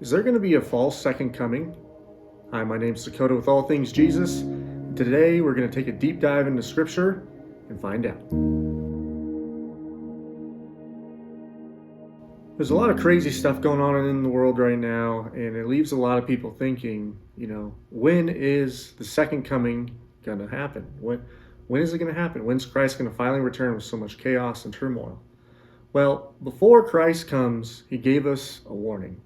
Is there going to be a false second coming? Hi, my name's Dakota with All Things Jesus. Today we're going to take a deep dive into Scripture and find out. There's a lot of crazy stuff going on in the world right now, and it leaves a lot of people thinking, when is the second coming going to happen? When is it going to happen? When's Christ going to finally return with so much chaos and turmoil? Well, before Christ comes, he gave us a warning.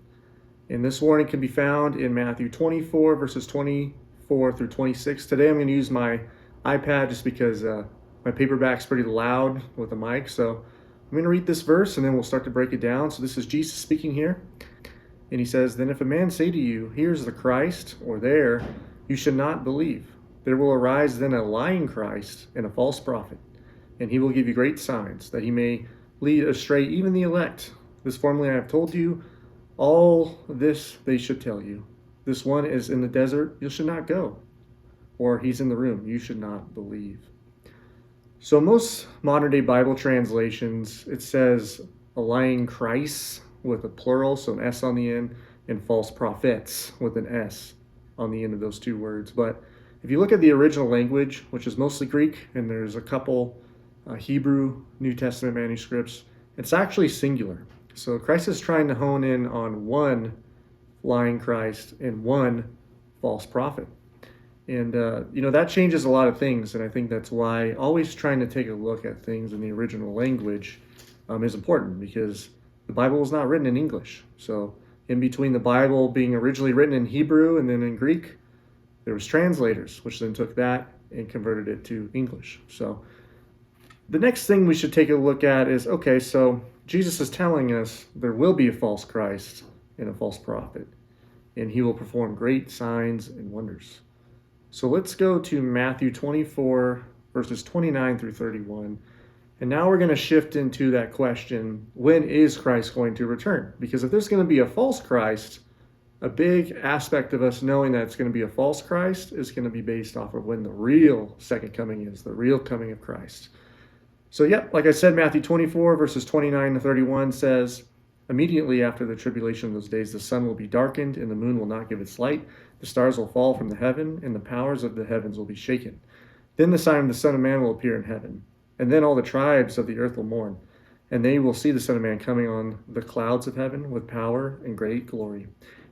And this warning can be found in Matthew 24, verses 24 through 26. Today I'm going to use my iPad just because my paperback's pretty loud with the mic. So I'm going to read this verse and then we'll start to break it down. So this is Jesus speaking here. And he says, "Then if a man say to you, 'Here's the Christ,' or 'there,' you should not believe. There will arise then a lying Christ and a false prophet. And he will give you great signs, that he may lead astray even the elect. This formerly I have told you. All this they should tell you. This one is in the desert, you should not go. Or he's in the room, you should not believe." So most modern day Bible translations, it says a lying Christ with a plural, so an S on the end, and false prophets with an S on the end of those two words. But if you look at the original language, which is mostly Greek, and there's a couple Hebrew New Testament manuscripts, it's actually singular. So Christ is trying to hone in on one lying Christ and one false prophet. And, that changes a lot of things. And I think that's why always trying to take a look at things in the original language is important, because the Bible was not written in English. So in between the Bible being originally written in Hebrew and then in Greek, there was translators, which then took that and converted it to English. So the next thing we should take a look at is, okay, so Jesus is telling us there will be a false Christ and a false prophet, and he will perform great signs and wonders. So let's go to Matthew 24, verses 29 through 31. And now we're going to shift into that question, when is Christ going to return? Because if there's going to be a false Christ, a big aspect of us knowing that it's going to be a false Christ is going to be based off of when the real second coming is, the real coming of Christ. So, like I said, Matthew 24, verses 29 to 31 says, "Immediately after the tribulation of those days, the sun will be darkened, and the moon will not give its light. The stars will fall from the heaven, and the powers of the heavens will be shaken. Then the sign of the Son of Man will appear in heaven. And then all the tribes of the earth will mourn, and they will see the Son of Man coming on the clouds of heaven with power and great glory.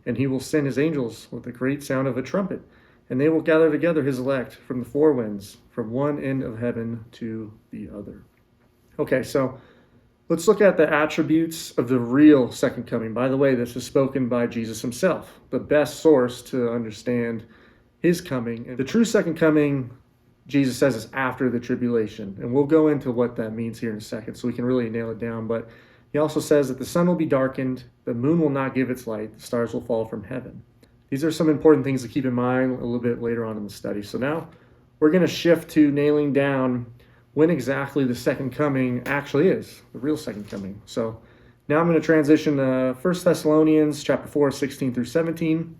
And he will send his angels with a great sound of a trumpet, and they will gather together his elect from the four winds, from one end of heaven to the other." Okay, so let's look at the attributes of the real second coming. By the way, this is spoken by Jesus himself, the best source to understand his coming. And the true second coming, Jesus says, is after the tribulation. And we'll go into what that means here in a second so we can really nail it down. But he also says that the sun will be darkened, the moon will not give its light, the stars will fall from heaven. These are some important things to keep in mind a little bit later on in the study. So now we're going to shift to nailing down when exactly the second coming actually is, the real second coming. So now I'm going to transition to 1 Thessalonians chapter 4, 16 through 17.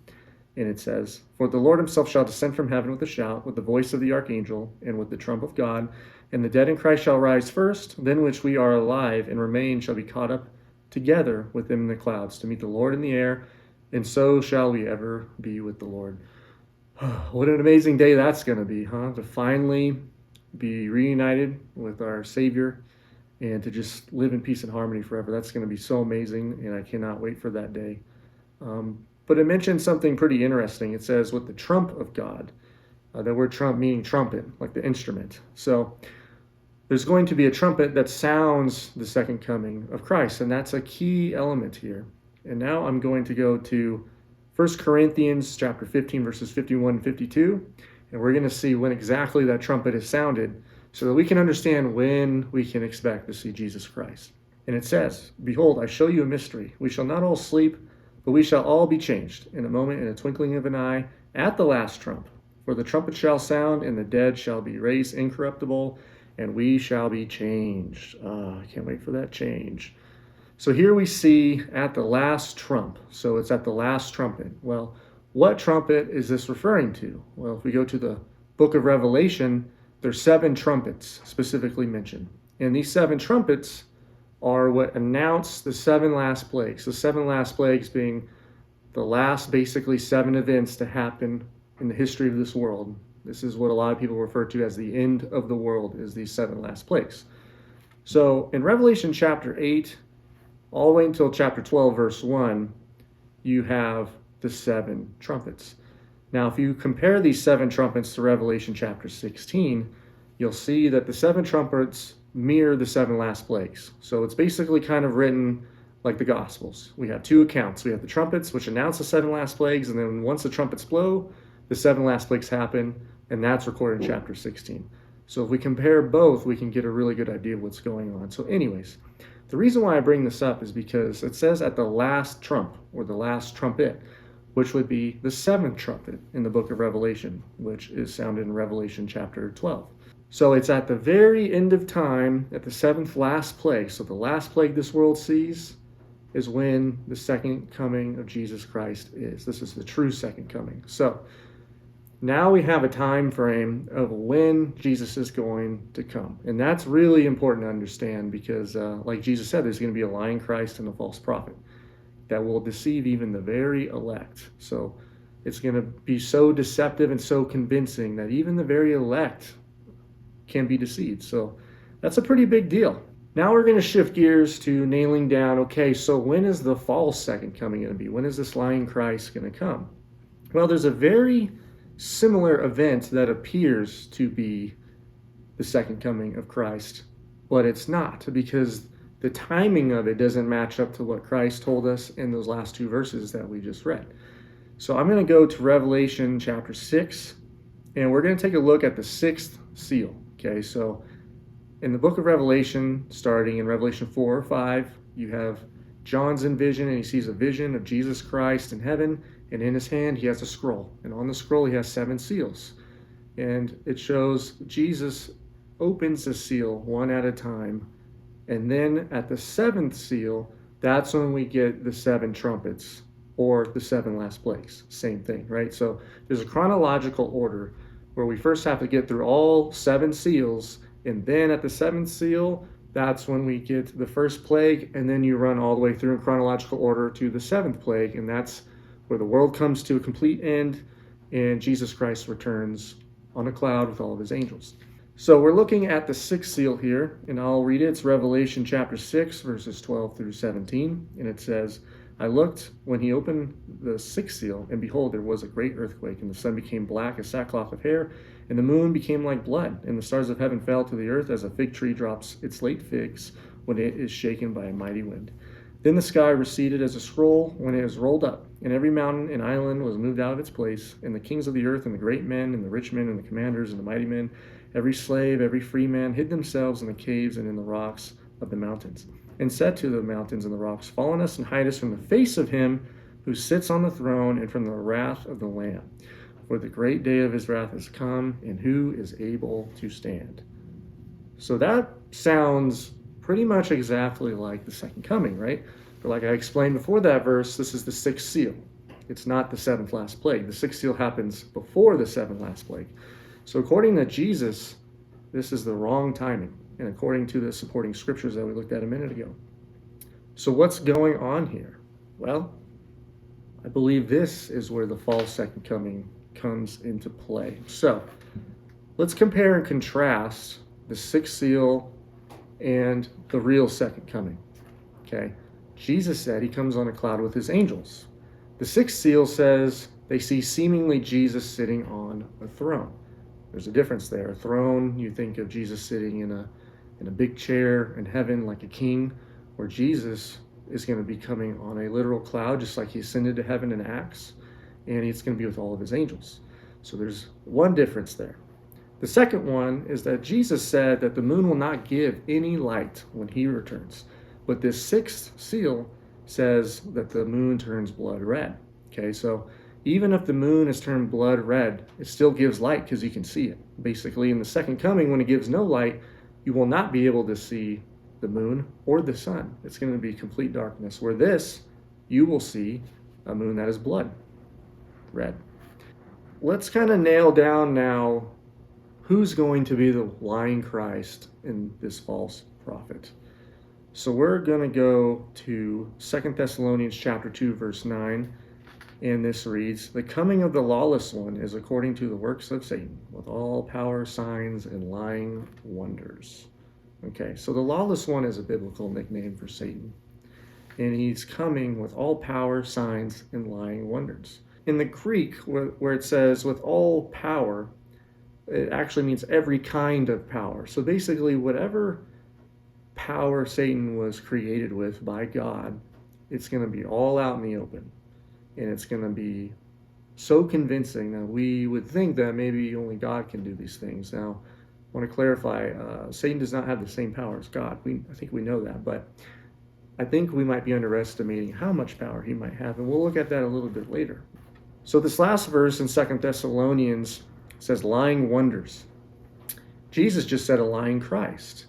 And it says, "For the Lord himself shall descend from heaven with a shout, with the voice of the archangel, and with the trump of God. And the dead in Christ shall rise first, then which we are alive and remain shall be caught up together with them in the clouds, to meet the Lord in the air, and so shall we ever be with the Lord." What an amazing day that's going to be, huh? To finally be reunited with our Savior and to just live in peace and harmony forever. That's going to be so amazing, and I cannot wait for that day. But it mentions something pretty interesting. It says, "with the trump of God." The word trump meaning trumpet, like the instrument. So there's going to be a trumpet that sounds the second coming of Christ, and that's a key element here. And now I'm going to go to 1 Corinthians chapter 15, verses 51 and 52. And we're going to see when exactly that trumpet is sounded so that we can understand when we can expect to see Jesus Christ. And it says, "Behold, I show you a mystery. We shall not all sleep, but we shall all be changed in a moment, in a twinkling of an eye, at the last trump. For the trumpet shall sound, and the dead shall be raised incorruptible, and we shall be changed." I can't wait for that change. So here we see at the last trump. So it's at the last trumpet. Well, what trumpet is this referring to? Well, if we go to the book of Revelation, there's 7 trumpets specifically mentioned. And these 7 trumpets are what announce the 7 last plagues. The 7 last plagues being the last basically 7 events to happen in the history of this world. This is what a lot of people refer to as the end of the world, is these 7 last plagues. So in Revelation chapter 8, all the way until chapter 12, verse 1, you have the 7 trumpets. Now, if you compare these 7 trumpets to Revelation chapter 16, you'll see that the 7 trumpets mirror the 7 last plagues. So it's basically kind of written like the Gospels. We have 2 accounts. We have the trumpets, which announce the 7 last plagues, and then once the trumpets blow, the 7 last plagues happen, and that's recorded in chapter 16. So if we compare both, we can get a really good idea of what's going on. So anyways, the reason why I bring this up is because it says at the last trump, or the last trumpet, which would be the 7th trumpet in the book of Revelation, which is sounded in Revelation chapter 12. So it's at the very end of time, at the 7th last plague. So the last plague this world sees is when the second coming of Jesus Christ is. This is the true second coming. So now we have a time frame of when Jesus is going to come. And that's really important to understand because, like Jesus said, there's going to be a lying Christ and a false prophet that will deceive even the very elect. So it's going to be so deceptive and so convincing that even the very elect can be deceived. So that's a pretty big deal. Now we're going to shift gears to nailing down, okay, so when is the false second coming going to be? When is this lying Christ going to come? Well, there's a very similar event that appears to be the second coming of Christ, but it's not, because the timing of it doesn't match up to what Christ told us in those last 2 verses that we just read. So I'm going to go to Revelation chapter 6, and we're going to take a look at the 6th seal. Okay, so in the book of Revelation, starting in Revelation 4 or 5, you have John's in vision, and he sees a vision of Jesus Christ in heaven, and in his hand he has a scroll. And on the scroll he has 7 seals. And it shows Jesus opens the seal one at a time. And then at the 7th seal, that's when we get the 7 trumpets, or the 7 last plagues. Same thing, right? So there's a chronological order where we first have to get through all 7 seals, and then at the 7th seal, that's when we get the first plague, and then you run all the way through in chronological order to the 7th plague, and that's where the world comes to a complete end, and Jesus Christ returns on a cloud with all of his angels. So we're looking at the 6th seal here, and I'll read it. It's Revelation chapter 6, verses 12 through 17, and it says, I looked when he opened the 6th seal, and behold, there was a great earthquake, and the sun became black as sackcloth of hair, and the moon became like blood, and the stars of heaven fell to the earth as a fig tree drops its late figs when it is shaken by a mighty wind. Then the sky receded as a scroll when it is rolled up, and every mountain and island was moved out of its place, and the kings of the earth, and the great men, and the rich men, and the commanders, and the mighty men, every slave, every free man, hid themselves in the caves and in the rocks of the mountains, and said to the mountains and the rocks, Fall on us and hide us from the face of him who sits on the throne and from the wrath of the Lamb. For the great day of his wrath has come, and who is able to stand? So that sounds pretty much exactly like the second coming, right? But like I explained before that verse, this is the 6th seal. It's not the 7th last plague. The 6th seal happens before the 7th last plague. So according to Jesus, this is the wrong timing, and according to the supporting scriptures that we looked at a minute ago. So what's going on here? Well, I believe this is where the false second coming comes into play. So let's compare and contrast the 6th seal and the real second coming. Okay, Jesus said he comes on a cloud with his angels. The 6th seal says they see seemingly Jesus sitting on a throne. There's a difference there. A throne, you think of Jesus sitting in a big chair in heaven like a king, where Jesus is going to be coming on a literal cloud, just like he ascended to heaven in Acts, and it's going to be with all of his angels. So there's one difference there. The second one is that Jesus said that the moon will not give any light when he returns. But this 6th seal says that the moon turns blood red. Okay, so even if the moon is turned blood red, it still gives light because you can see it. Basically, in the second coming, when it gives no light, you will not be able to see the moon or the sun. It's going to be complete darkness. Where this, you will see a moon that is blood red. Let's kind of nail down now who's going to be the lying Christ in this false prophet. So we're going to go to 2 Thessalonians chapter 2, verse 9. And this reads, "The coming of the lawless one is according to the works of Satan, with all power, signs, and lying wonders." Okay, so the lawless one is a biblical nickname for Satan. And he's coming with all power, signs, and lying wonders. In the Greek, where it says with all power, it actually means every kind of power. So basically, whatever power Satan was created with by God, it's going to be all out in the open. And it's going to be so convincing that we would think that maybe only God can do these things. Now, I want to clarify, Satan does not have the same power as God. I think we know that, but I think we might be underestimating how much power he might have, and we'll look at that a little bit later. So this last verse in 2 Thessalonians says lying wonders. Jesus just said a lying Christ.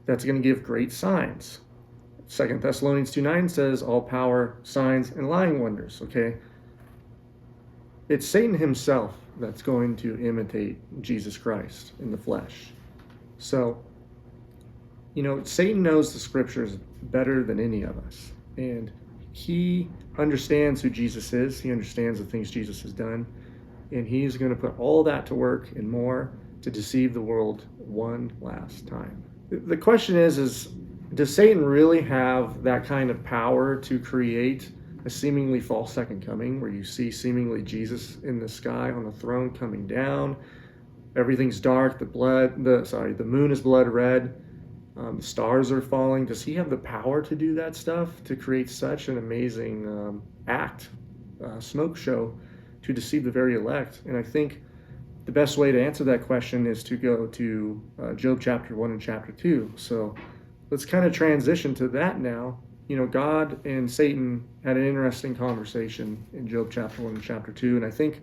That's going to give great signs. 2 Thessalonians 2:9 says all power, signs, and lying wonders, okay? It's Satan himself that's going to imitate Jesus Christ in the flesh. So, Satan knows the scriptures better than any of us. And he understands who Jesus is. He understands the things Jesus has done. And he's going to put all that to work and more to deceive the world one last time. The question is does Satan really have that kind of power to create a seemingly false second coming where you see seemingly Jesus in the sky on the throne coming down? Everything's dark, the moon is blood red, the stars are falling. Does he have the power to do that stuff, to create such an amazing smoke show to deceive the very elect? And I think the best way to answer that question is to go to Job chapter 1 and chapter 2. So let's kind of transition to that now. God and Satan had an interesting conversation in Job chapter 1 and chapter 2, and I think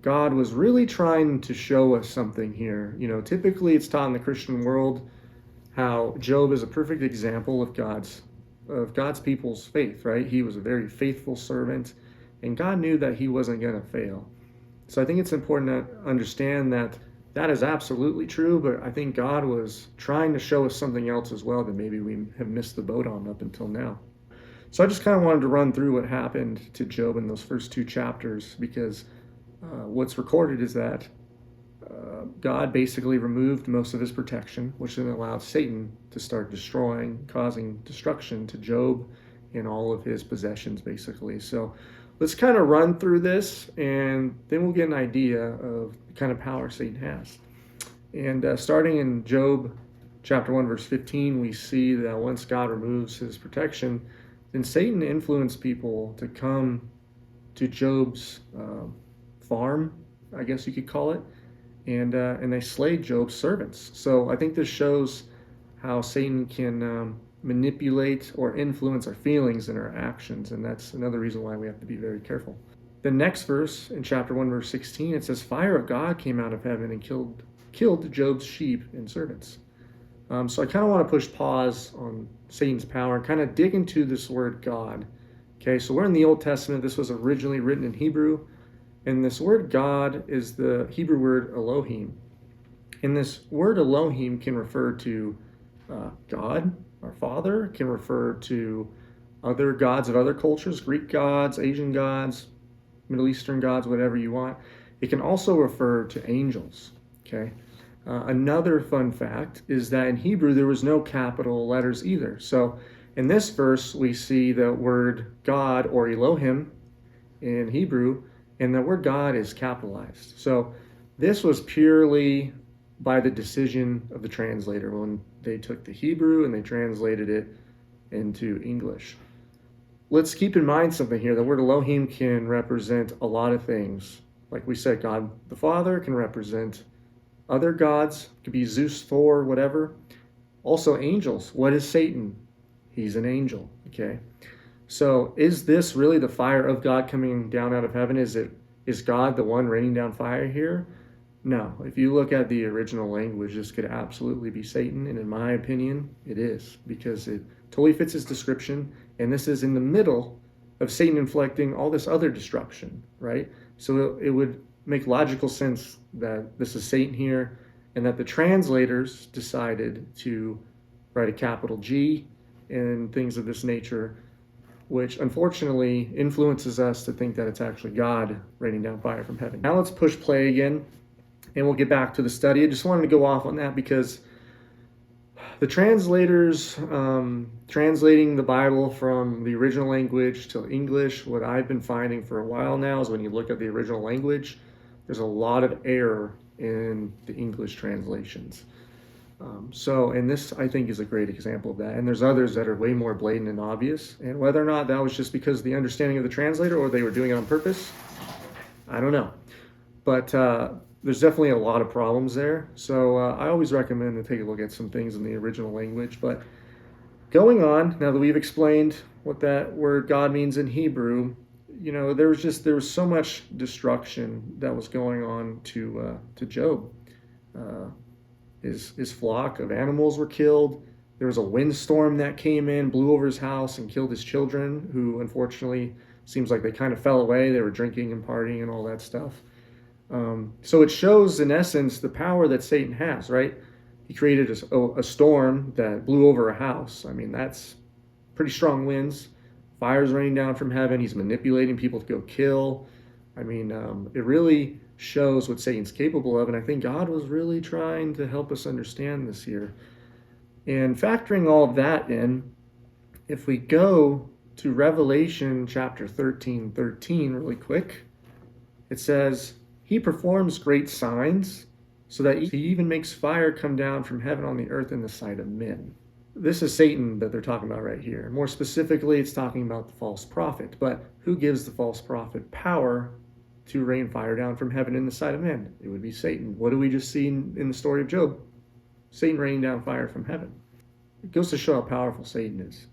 God was really trying to show us something here. Typically it's taught in the Christian world how Job is a perfect example of God's people's faith, right? He was a very faithful servant, and God knew that he wasn't going to fail. So I think it's important to understand that is absolutely true, but I think God was trying to show us something else as well that maybe we have missed the boat on up until now. So I just kind of wanted to run through what happened to Job in those first 2 chapters, because what's recorded is that God basically removed most of his protection, which then allowed Satan to start causing destruction to Job and all of his possessions, basically. So let's kind of run through this, and then we'll get an idea of the kind of power Satan has. And starting in Job chapter 1, verse 15, we see that once God removes his protection, then Satan influenced people to come to Job's farm, I guess you could call it, and they slayed Job's servants. So I think this shows how Satan can manipulate or influence our feelings and our actions, and that's another reason why we have to be very careful. The next verse in chapter 1, verse 16, it says, "Fire of God came out of heaven and killed Job's sheep and servants." So I kind of want to push pause on Satan's power and kind of dig into this word God. Okay, so we're in the Old Testament. This was originally written in Hebrew, and this word God is the Hebrew word Elohim. And this word Elohim can refer to God, our Father, can refer to other gods of other cultures, Greek gods, Asian gods, Middle Eastern gods, whatever you want. It can also refer to angels, okay? Another fun fact is that in Hebrew, there was no capital letters either. So in this verse, we see the word God, or Elohim in Hebrew, and the word God is capitalized. So this was purely by the decision of the translator when they took the Hebrew and they translated it into English. Let's keep in mind something here. The word Elohim can represent a lot of things. Like we said, God the Father can represent other gods. It could be Zeus, Thor, whatever. Also angels. What is Satan? He's an angel, okay? So is this really the fire of God coming down out of heaven? Is God the one raining down fire here? No. If you look at the original language, this could absolutely be Satan, and in my opinion, it is, because it totally fits his description, and this is in the middle of Satan inflicting all this other destruction, right? So it would make logical sense that this is Satan here, and that the translators decided to write a capital G and things of this nature which unfortunately influences us to think that it's actually God raining down fire from heaven. Now let's push play again, and we'll get back to the study. I just wanted to go off on that because the translators translating the Bible from the original language to English, what I've been finding for a while now is when you look at the original language, there's a lot of error in the English translations. And this, I think, is a great example of that. And there's others that are way more blatant and obvious. And whether or not that was just because of the understanding of the translator or they were doing it on purpose, I don't know. But there's definitely a lot of problems there. So I always recommend to take a look at some things in the original language. But going on, now that we've explained what that word God means in Hebrew, there was so much destruction that was going on to Job. His flock of animals were killed. There was a windstorm that came in, blew over his house, and killed his children, who unfortunately seems like they kind of fell away. They were drinking and partying and all that stuff. So it shows, in essence, the power that Satan has, right? He created a storm that blew over a house. I mean, that's pretty strong winds. Fire's raining down from heaven. He's manipulating people to go kill. I mean, it really shows what Satan's capable of, and I think God was really trying to help us understand this here. And factoring all of that in, if we go to Revelation chapter 13:13 really quick, it says, he performs great signs so that he even makes fire come down from heaven on the earth in the sight of men. This is Satan that they're talking about right here. More specifically, it's talking about the false prophet. But who gives the false prophet power to rain fire down from heaven in the sight of men? It would be Satan. What do we just see in the story of Job? Satan raining down fire from heaven. It goes to show how powerful Satan is.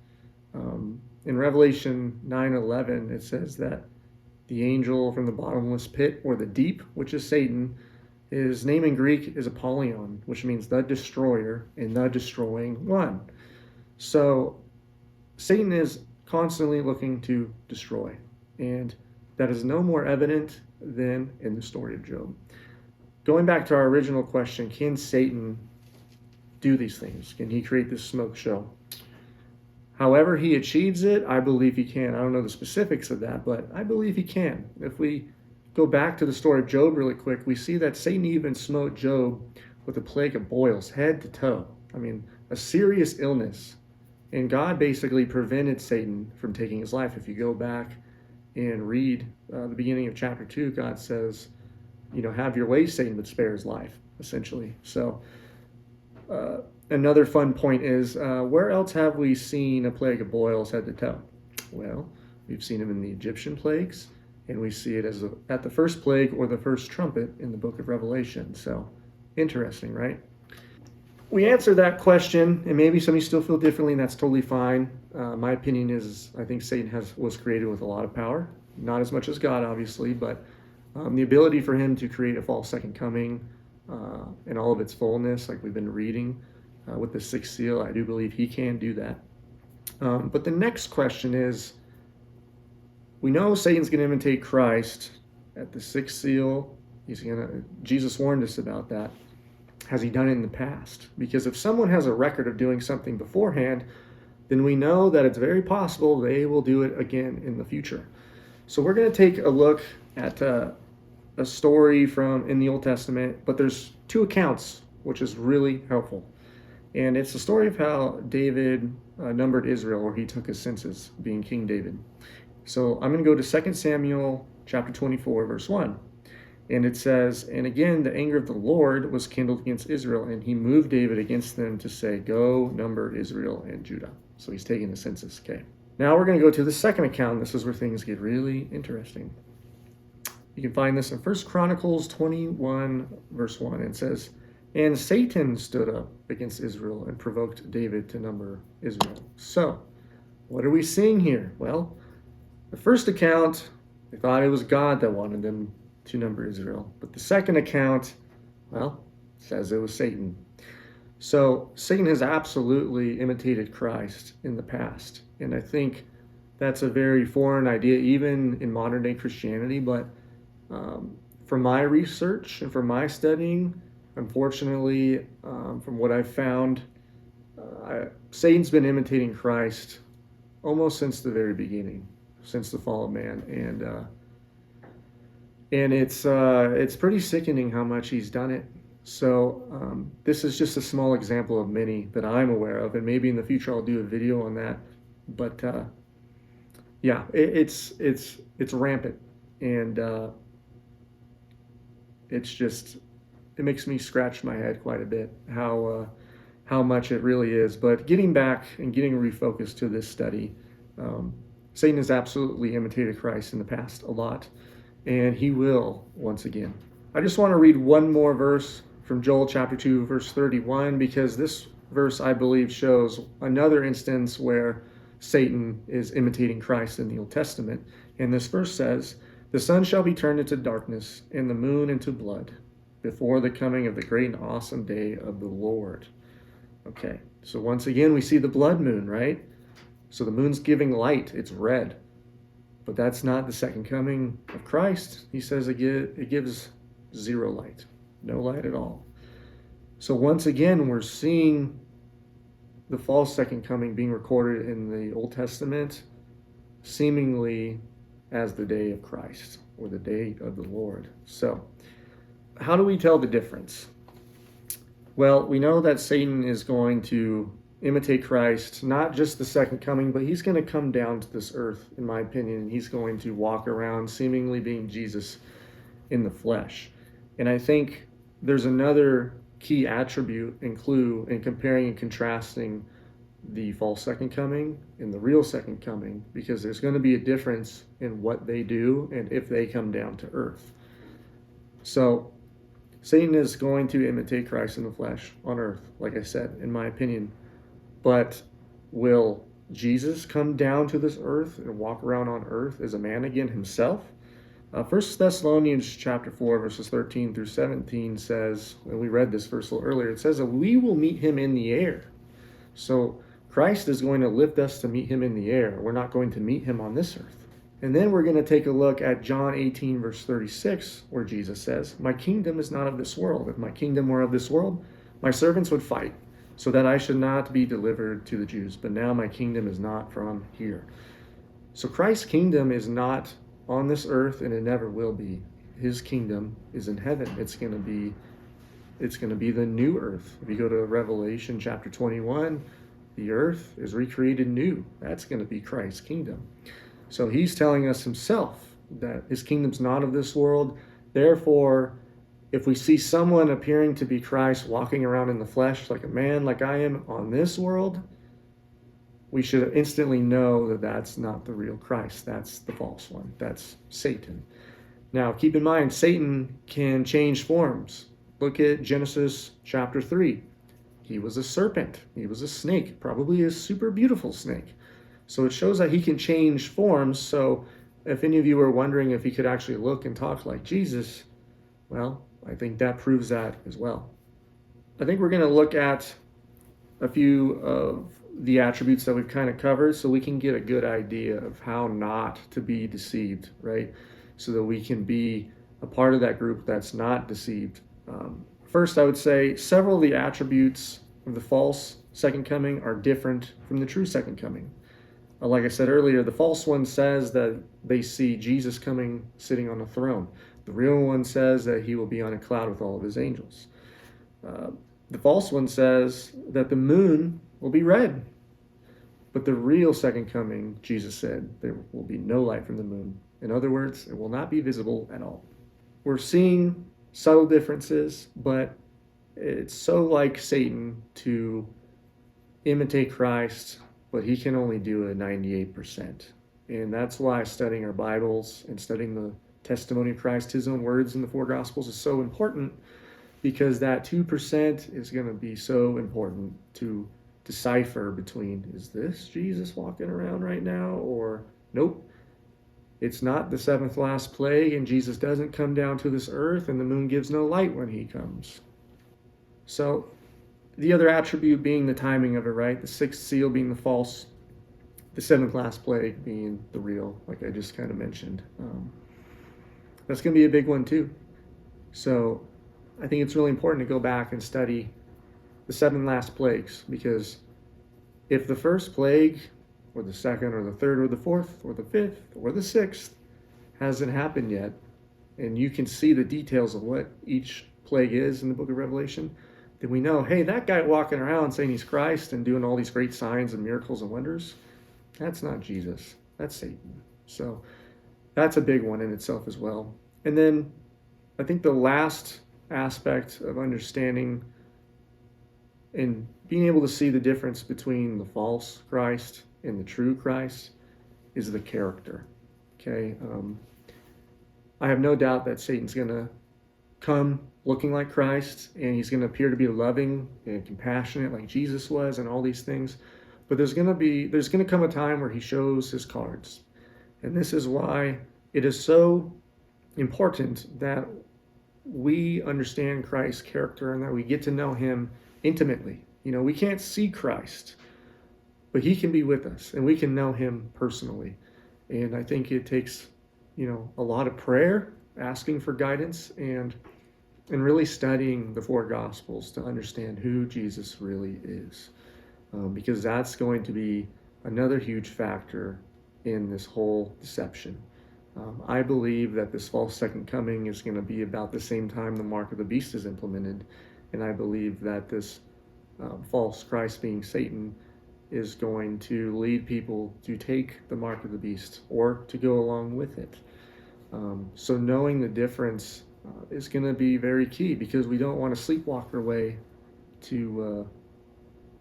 In Revelation 9:11, it says that the angel from the bottomless pit, or the deep, which is Satan, his name in Greek is Apollyon, which means the destroyer and the destroying one. So Satan is constantly looking to destroy, and that is no more evident than in the story of Job. Going back to our original question, can Satan do these things? Can he create this smoke show? However he achieves it, I believe he can. I don't know the specifics of that, but I believe he can. If we go back to the story of Job really quick, we see that Satan even smote Job with a plague of boils, head to toe. I mean, a serious illness. And God basically prevented Satan from taking his life. If you go back and read the beginning of chapter 2, God says, have your way, Satan, but spare his life, essentially. So another fun point is, where else have we seen a plague of boils head to toe? Well, we've seen them in the Egyptian plagues, and we see it at the first plague or the first trumpet in the book of Revelation. So interesting, right? We answered that question, and maybe some of you still feel differently, and that's totally fine. My opinion is I think Satan was created with a lot of power. Not as much as God, obviously, but the ability for him to create a false second coming in all of its fullness, like we've been reading with the sixth seal, I do believe he can do that. But the next question is, we know Satan's going to imitate Christ at the sixth seal. Jesus warned us about that. Has he done it in the past? Because if someone has a record of doing something beforehand, then we know that it's very possible they will do it again in the future. So we're going to take a look at a story in the Old Testament, but there's two accounts, which is really helpful. And it's the story of how David numbered Israel, or he took his census, being King David. So I'm going to go to 2 Samuel chapter 24, verse 1. And it says, and again, the anger of the Lord was kindled against Israel, and he moved David against them to say, go number Israel and Judah. So he's taking the census, okay. Now we're going to go to the second account. This is where things get really interesting. You can find this in 1 Chronicles 21, verse 1. It says, and Satan stood up against Israel and provoked David to number Israel. So, what are we seeing here? Well, the first account, they thought it was God that wanted them to number Israel. But the second account, well, says it was Satan. So Satan has absolutely imitated Christ in the past. And I think that's a very foreign idea, even in modern day Christianity. But from my research and from my studying, unfortunately, from what I've found, Satan's been imitating Christ almost since the very beginning, since the fall of man, and it's pretty sickening how much he's done it. So this is just a small example of many that I'm aware of, and maybe in the future I'll do a video on that. But yeah, it's rampant, and it makes me scratch my head quite a bit how much it really is. But getting back and getting refocused to this study, Satan has absolutely imitated Christ in the past a lot, and he will once again. I just want to read one more verse from Joel chapter 2, verse 31, because this verse, I believe, shows another instance where Satan is imitating Christ in the Old Testament. And this verse says, "The sun shall be turned into darkness, and the moon into blood, before the coming of the great and awesome day of the Lord." Okay, so once again, we see the blood moon, right? So the moon's giving light, it's red. But that's not the second coming of Christ. He says it gives zero light, no light at all. So once again, we're seeing the false second coming being recorded in the Old Testament, seemingly as the day of Christ or the day of the Lord. So how do we tell the difference? Well, we know that Satan is going to imitate Christ, not just the second coming, but he's going to come down to this earth, in my opinion, and he's going to walk around seemingly being Jesus in the flesh. And I think there's another key attribute and clue in comparing and contrasting the false second coming and the real second coming, because there's going to be a difference in what they do and if they come down to earth. So Satan is going to imitate Christ in the flesh on earth, like I said, in my opinion. But will Jesus come down to this earth and walk around on earth as a man again himself? 1 Thessalonians chapter 4, verses 13 through 17 says, and we read this verse a little earlier, it says that we will meet him in the air. So Christ is going to lift us to meet him in the air. We're not going to meet him on this earth. And then we're going to take a look at John 18, verse 36, where Jesus says, "My kingdom is not of this world. If my kingdom were of this world, my servants would fight, so that I should not be delivered to the Jews. But now my kingdom is not from here." So Christ's kingdom is not on this earth, and it never will be. His kingdom is in heaven. It's going to be the new earth. If you go to Revelation chapter 21, the earth is recreated new. That's going to be Christ's kingdom. So he's telling us himself that his kingdom's not of this world. Therefore, if we see someone appearing to be Christ walking around in the flesh like a man, like I am on this world, we should instantly know that that's not the real Christ. That's the false one. That's Satan. Now, keep in mind, Satan can change forms. Look at Genesis chapter 3. He was a serpent. He was a snake, probably a super beautiful snake. So it shows that he can change forms. So if any of you are wondering if he could actually look and talk like Jesus, well, I think that proves that as well. I think we're going to look at a few of the attributes that we've kind of covered so we can get a good idea of how not to be deceived, right? So that we can be a part of that group that's not deceived. First, I would say several of the attributes of the false second coming are different from the true second coming. Like I said earlier, the false one says that they see Jesus coming sitting on a throne. The real one says that he will be on a cloud with all of his angels. The false one says that the moon will be red. But the real second coming, Jesus said, there will be no light from the moon. In other words, it will not be visible at all. We're seeing subtle differences, but it's so like Satan to imitate Christ, but he can only do it 98%. And that's why studying our Bibles and studying the testimony of Christ, his own words in the four Gospels, is so important, because that 2% is going to be so important to decipher between, is this Jesus walking around right now, or nope, it's not the seventh last plague, and Jesus doesn't come down to this earth, and the moon gives no light when he comes. So the other attribute being the timing of it, right? The sixth seal being the false, the seventh last plague being the real, like I just kind of mentioned. That's going to be a big one too. So I think it's really important to go back and study the seven last plagues, because if the first plague or the second or the third or the fourth or the fifth or the sixth hasn't happened yet, and you can see the details of what each plague is in the book of Revelation, then we know, hey, that guy walking around saying he's Christ and doing all these great signs and miracles and wonders, that's not Jesus. That's Satan. So that's a big one in itself as well. And then I think the last aspect of understanding and being able to see the difference between the false Christ and the true Christ is the character. Okay, I have no doubt that Satan's going to come looking like Christ, and he's going to appear to be loving and compassionate like Jesus was, and all these things. But there's going to come a time where he shows his cards, and this is why it is so important that we understand Christ's character and that we get to know him intimately. You know, we can't see Christ, but he can be with us, and we can know him personally. And I think it takes, you know, a lot of prayer, asking for guidance, and really studying the four Gospels to understand who Jesus really is. Because that's going to be another huge factor in this whole deception. I believe that this false second coming is going to be about the same time the mark of the beast is implemented. And I believe that this false Christ, being Satan, is going to lead people to take the mark of the beast or to go along with it. So knowing the difference is going to be very key, because we don't want to sleepwalk our way to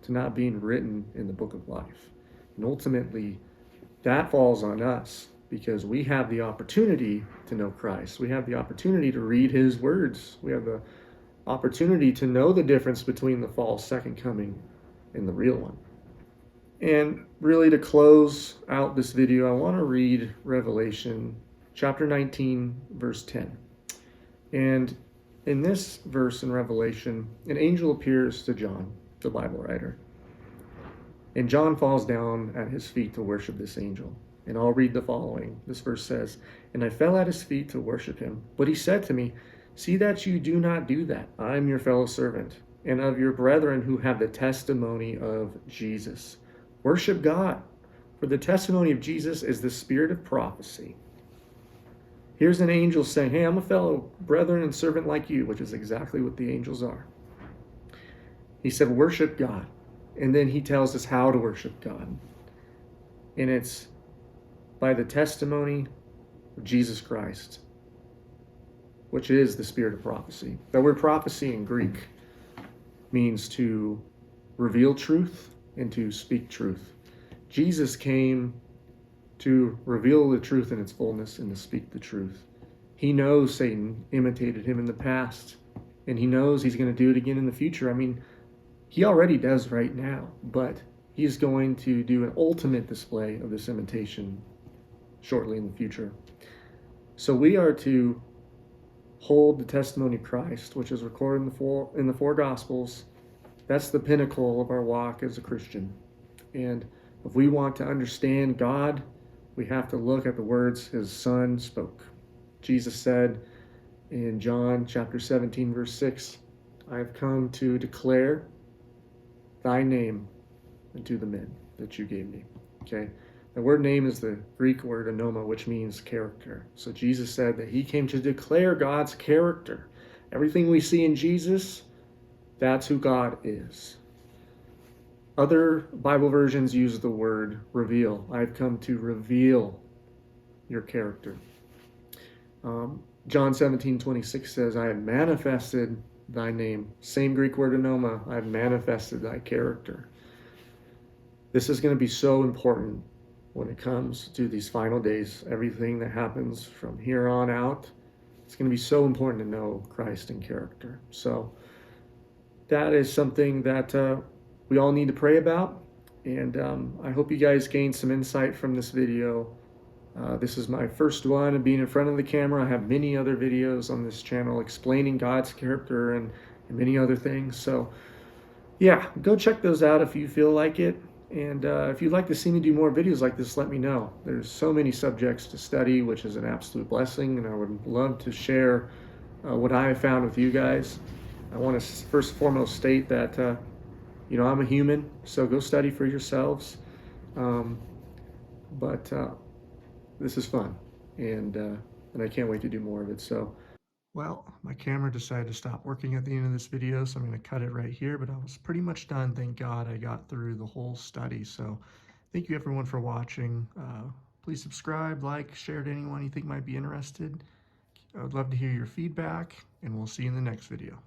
not being written in the book of life. And ultimately, that falls on us, because we have the opportunity to know Christ. We have the opportunity to read his words. We have the opportunity to know the difference between the false second coming and the real one. And really, to close out this video, I want to read Revelation chapter 19, verse 10. And in this verse in Revelation, an angel appears to John, the Bible writer. And John falls down at his feet to worship this angel. And I'll read the following. This verse says, "And I fell at his feet to worship him. But he said to me, 'See that you do not do that. I am your fellow servant, and of your brethren who have the testimony of Jesus. Worship God, for the testimony of Jesus is the spirit of prophecy.'" Here's an angel saying, hey, I'm a fellow brethren and servant like you, which is exactly what the angels are. He said, worship God. And then he tells us how to worship God. And it's by the testimony of Jesus Christ, which is the spirit of prophecy. The word prophecy in Greek means to reveal truth and to speak truth. Jesus came to reveal the truth in its fullness and to speak the truth. He knows Satan imitated him in the past, and he knows he's going to do it again in the future. I mean, he already does right now, but he's going to do an ultimate display of this imitation shortly in the future. So we are to hold the testimony of Christ, which is recorded in the four Gospels. That's the pinnacle of our walk as a Christian. And if we want to understand God, we have to look at the words his Son spoke. Jesus said in John chapter 17, verse 6, "I have come to declare thy name unto the men that you gave me." Okay? The word name is the Greek word anoma, which means character. So Jesus said that he came to declare God's character. Everything we see in Jesus, that's who God is. Other Bible versions use the word reveal. I've come to reveal your character. John 17:26 says, "I have manifested thy name." Same Greek word anoma. I've manifested thy character. This is going to be so important when it comes to these final days. Everything that happens from here on out, it's going to be so important to know Christ and character. So that is something that we all need to pray about. And I hope you guys gained some insight from this video. This is my first one of being in front of the camera. I have many other videos on this channel explaining God's character and many other things. So yeah, go check those out if you feel like it. And if you'd like to see me do more videos like this, let me know. There's so many subjects to study, which is an absolute blessing, and I would love to share what I have found with you guys. I want to first and foremost state that I'm a human, so go study for yourselves. But this is fun, and I can't wait to do more of it. So, well, my camera decided to stop working at the end of this video, so I'm going to cut it right here. But I was pretty much done. Thank God I got through the whole study. So, thank you everyone for watching. Please subscribe, like, share to anyone you think might be interested. I would love to hear your feedback, and we'll see you in the next video.